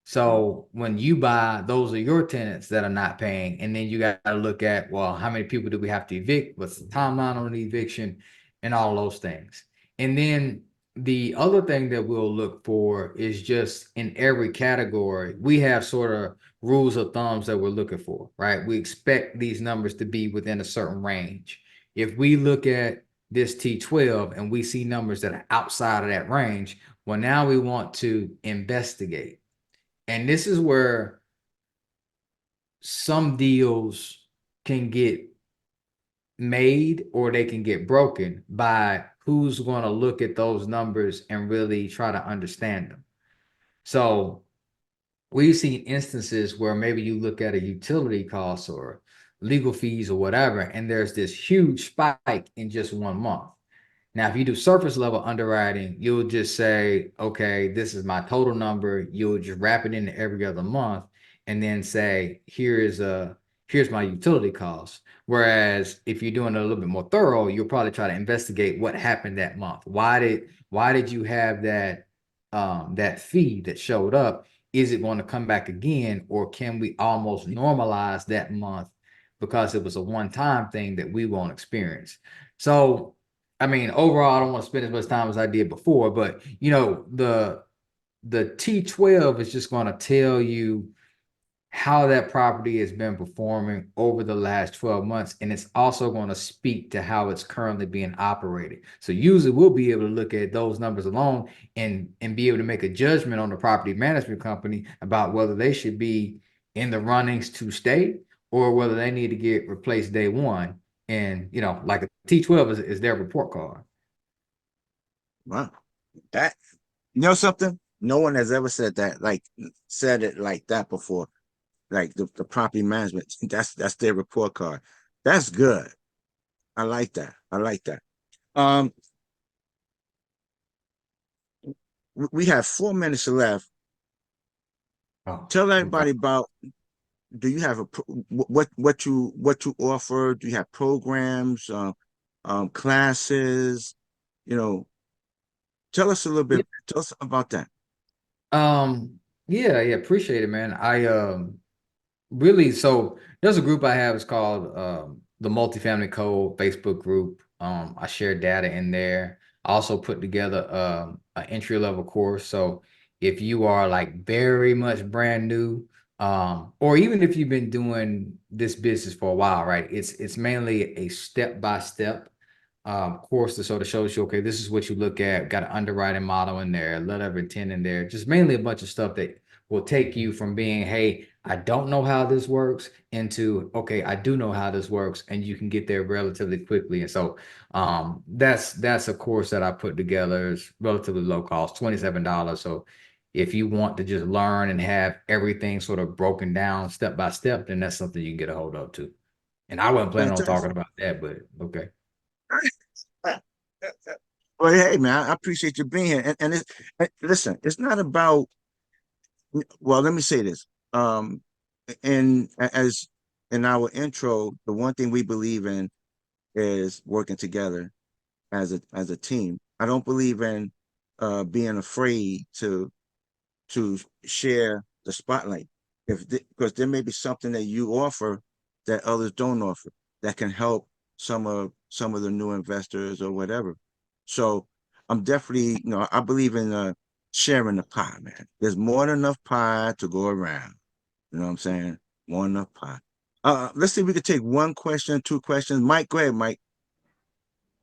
So when you buy, those are your tenants that are not paying. And then you got to look at, well, how many people do we have to evict? What's the timeline on the eviction and all those things? And then the other thing that we'll look for is just in every category, we have sort of rules of thumbs that we're looking for, right? We expect these numbers to be within a certain range. If we look at this T12 and we see numbers that are outside of that range, well, now we want to investigate. And this is where some deals can get made or they can get broken by who's going to look at those numbers and really try to understand them. So we've seen instances where maybe you look at a utility cost or legal fees or whatever, and there's this huge spike in just 1 month. Now, if you do surface level underwriting, you'll just say, okay, this is my total number. You'll just wrap it into every other month and then say, here's my utility cost. Whereas if you're doing it a little bit more thorough, you'll probably try to investigate what happened that month. Why did you have that fee that showed up? Is it going to come back again, or can we almost normalize that month because it was a one-time thing that we won't experience? So I mean, overall, I don't want to spend as much time as I did before, but the T12 is just going to tell you how that property has been performing over the last 12 months. And it's also going to speak to how it's currently being operated. So usually we'll be able to look at those numbers alone and be able to make a judgment on the property management company about whether they should be in the runnings to stay or whether they need to get replaced day one. And, like a T12 is their report card. Wow. That, something? No one has ever said it like that before. Like the property management, that's their report card. That's good. I like that. We have 4 minutes left. Oh, Tell everybody about, do you have what you offer? Do you have programs, classes? Tell us a little bit. Tell us about that. Yeah, appreciate it, man. I really, so there's a group I have, it's called the Multifamily Code Facebook group. I share data in there. I also put together an entry-level course. So if you are like very much brand new, or even if you've been doing this business for a while, right? It's mainly a step-by-step course that sort of shows you, okay, this is what you look at. Got an underwriting model in there, letter of intent in there, just mainly a bunch of stuff that will take you from being, hey, I don't know how this works, into, okay, I do know how this works, and you can get there relatively quickly. And so that's a course that I put together. It's relatively low cost, $27. So if you want to just learn and have everything sort of broken down step by step, then that's something you can get a hold of too. And I wasn't planning on talking Fantastic. about that, but okay. Well, hey, man, I appreciate you being here. Listen, it's not about, well, let me say this. And as in our intro, the one thing we believe in is working together as a team. I don't believe in being afraid to share the spotlight. Because there may be something that you offer that others don't offer that can help some of the new investors or whatever. So I'm definitely, I believe in sharing the pie, man. There's more than enough pie to go around. You know what I'm saying? More than enough pie. Let's see if we could take one question, two questions. Mike, go ahead, Mike.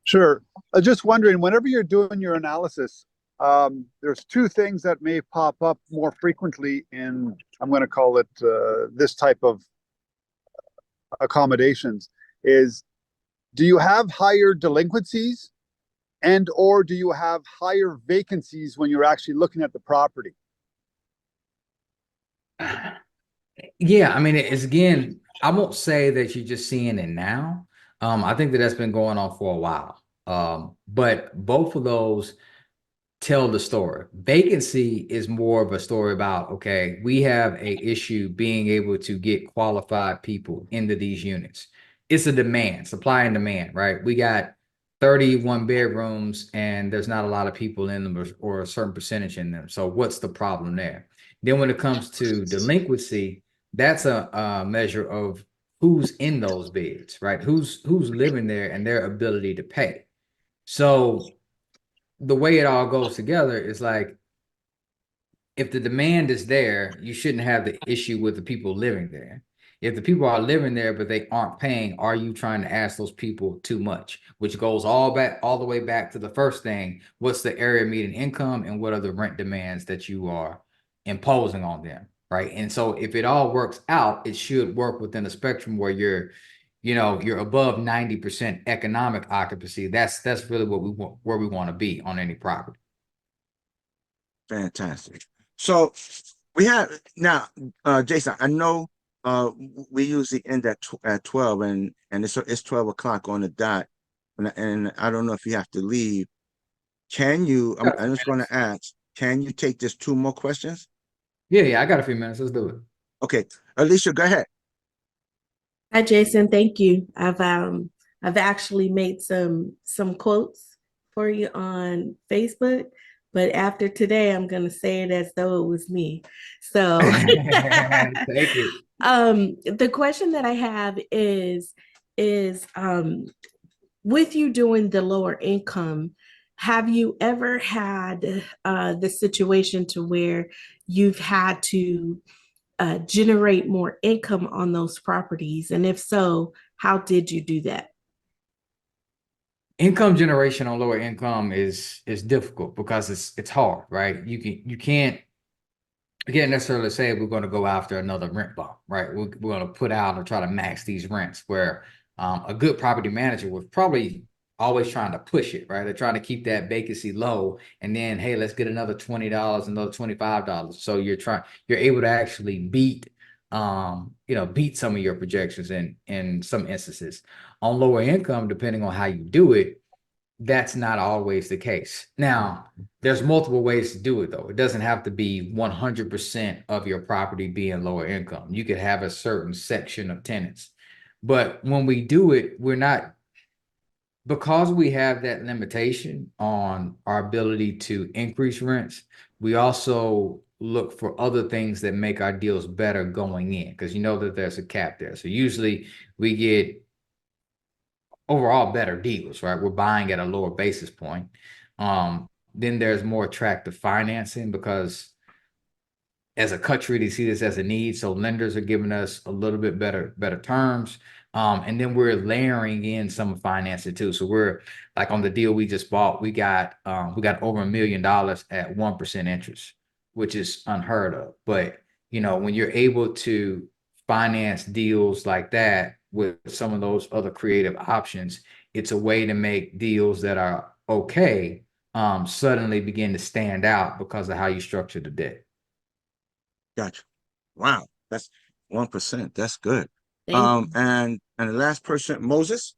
Sure. Just wondering, whenever you're doing your analysis, there's two things that may pop up more frequently in, I'm going to call it this type of accommodations, is do you have higher delinquencies and or do you have higher vacancies when you're actually looking at the property? Yeah, I mean, it's again, I won't say that you're just seeing it now. I think that's been going on for a while. But both of those tell the story. Vacancy is more of a story about, okay, we have a issue being able to get qualified people into these units. It's a demand, supply and demand, right? We got 31 bedrooms and there's not a lot of people in them, or a certain percentage in them. So what's the problem there? Then when it comes to delinquency, that's a measure of who's in those beds, right? Who's living there and their ability to pay. So the way it all goes together is like, if the demand is there, you shouldn't have the issue with the people living there. If the people are living there, but they aren't paying, are you trying to ask those people too much? Which goes all the way back to the first thing. What's the area median income and what are the rent demands that you are imposing on them? Right. And so if it all works out, it should work within a spectrum where you're above 90% economic occupancy. That's really what we want, where we want to be on any property. Fantastic. So we have now, Jason, I know we usually end at 12 and it's 12 o'clock on the dot. And I don't know if you have to leave. I'm just going to ask, can you take just two more questions? Yeah, I got a few minutes. Let's do it. Okay. Alicia, go ahead. Hi, Jason. Thank you. I've actually made some quotes for you on Facebook, but after today, I'm gonna say it as though it was me. So Take it. the question that I have is with you doing the lower income, have you ever had the situation to where you've had to generate more income on those properties? And if so, how did you do that? Income generation on lower income is difficult because it's hard, right? You can't necessarily say we're going to go after another rent bump, right? We're going to put out and try to max these rents where a good property manager was probably always trying to push it, right? They're trying to keep that vacancy low, and then, hey, let's get another $20, another $25. So you're able to actually beat some of your projections in some instances. On lower income, depending on how you do it, that's not always the case. Now, there's multiple ways to do it, though. It doesn't have to be 100% of your property being lower income. You could have a certain section of tenants. But when we do it, because we have that limitation on our ability to increase rents, we also look for other things that make our deals better going in, because you know that there's a cap there. So usually we get overall better deals, right? We're buying at a lower basis point. Then there's more attractive financing because as a country, they see this as a need. So lenders are giving us a little bit better terms. And then we're layering in some financing too. So we're like on the deal we just bought, we got over $1 million at 1% interest, which is unheard of. But when you're able to finance deals like that with some of those other creative options, it's a way to make deals that are okay suddenly begin to stand out because of how you structure the debt. Gotcha. Wow, that's 1%. That's good. Thank And the last person, Moses.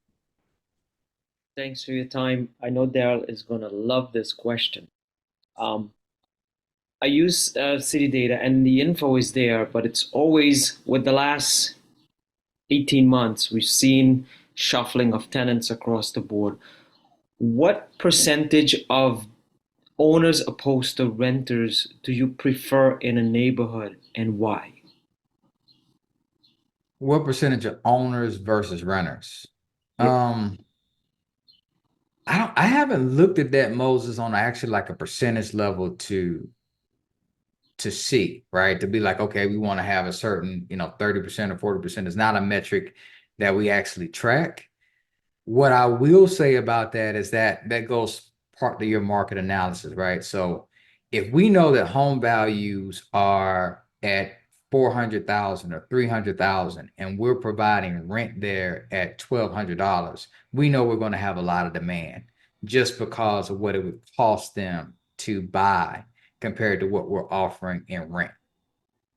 Thanks for your time. I know Daryl is going to love this question. I use city data and the info is there, but it's always with the last 18 months, we've seen shuffling of tenants across the board. What percentage of owners opposed to renters do you prefer in a neighborhood and why? What percentage of owners versus renters? Yep. I haven't looked at that, Moses, on actually like a percentage level to see, right? To be like, okay, we want to have a certain, 30% or 40% is not a metric that we actually track. What I will say about that is that goes part to your market analysis, right? So if we know that home values are at 400,000 or 300,000 and we're providing rent there at $1,200, we know we're going to have a lot of demand just because of what it would cost them to buy compared to what we're offering in rent.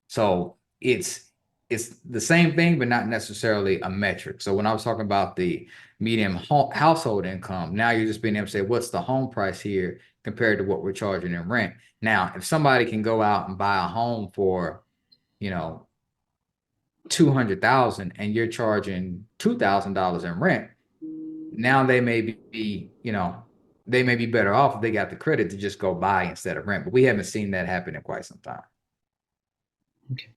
So it's the same thing, but not necessarily a metric. So when I was talking about the median household income, now you're just being able to say, what's the home price here compared to what we're charging in rent? Now, if somebody can go out and buy a home for, 200,000 and you're charging $2,000 in rent, now they may be, they may be better off if they got the credit to just go buy instead of rent. But we haven't seen that happen in quite some time. Okay.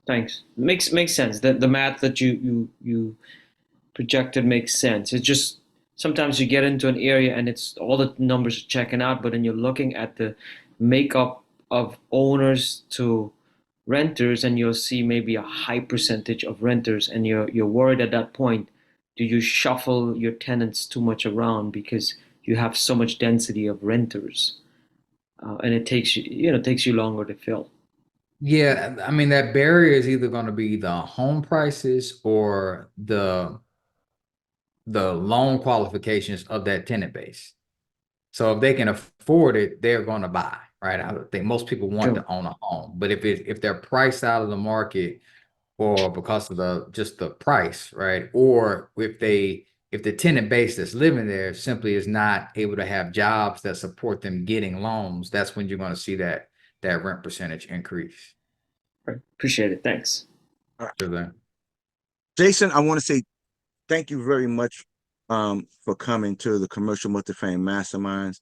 Thanks. Makes sense. The math that you projected makes sense. It's just sometimes you get into an area and it's all the numbers are checking out, but then you're looking at the makeup of owners to renters, and you'll see maybe a high percentage of renters, and you're worried at that point. Do you shuffle your tenants too much around because you have so much density of renters, and it takes you longer to fill? Yeah, I mean that barrier is either going to be the home prices or the loan qualifications of that tenant base. So if they can afford it, they're going to buy, right? I think most people want Sure. to own a home, but if they're priced out of the market, or because of just the price, right? Or if the tenant base that's living there simply is not able to have jobs that support them getting loans, that's when you're going to see that rent percentage increase. Right. Appreciate it. Thanks. Sure thing. Jason, I want to say thank you very much for coming to the Commercial Multifamily Masterminds.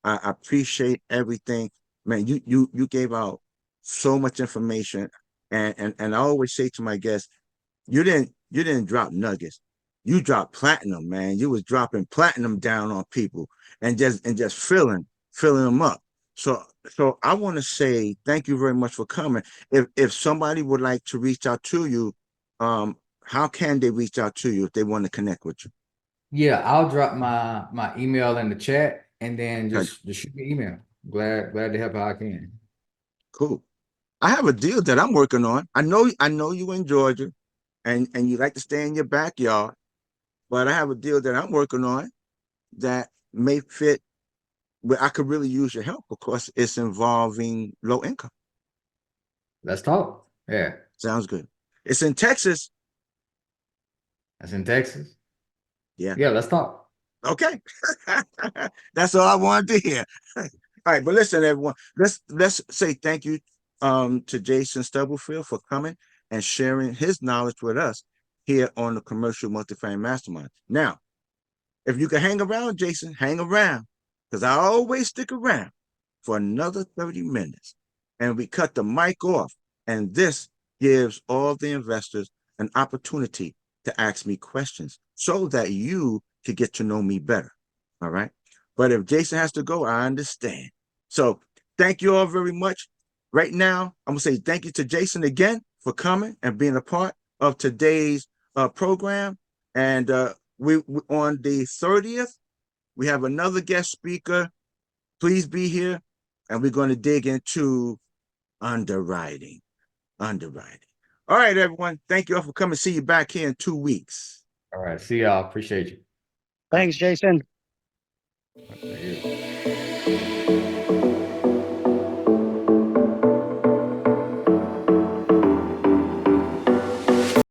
I appreciate everything. Man, you gave out so much information. And I always say to my guests, you didn't drop nuggets. You dropped platinum, man. You was dropping platinum down on people and just filling them up. So I want to say thank you very much for coming. If somebody would like to reach out to you, how can they reach out to you if they want to connect with you? Yeah, I'll drop my email in the chat, and then Okay, just shoot me an email. Glad to help how I can. cool. I have a deal that I'm working on. I know you in Georgia and you like to stay in your backyard, but I have a deal that I'm working on that may fit where I could really use your help because it's involving low income. Let's talk. Yeah, Sounds good. It's in Texas. that's in Texas. Yeah. Yeah, let's talk. Okay. That's all I wanted to hear. All right, but listen, everyone. Let's say thank you to Jason Stubblefield for coming and sharing his knowledge with us here on the Commercial Multifamily Mastermind. Now, if you can hang around, Jason, hang around, because I always stick around for another 30 minutes. And we cut the mic off. And this gives all the investors an opportunity to ask me questions so that you could get to know me better. All right. But if Jason has to go, I understand. So thank you all very much. Right now, I'm going to say thank you to Jason again for coming and being a part of today's program. And we on the 30th, we have another guest speaker. Please be here, and we're going to dig into underwriting. All right, everyone. Thank you all for coming. See you back here in 2 weeks. All right, see y'all. Appreciate you. Thanks, Jason. Thank you.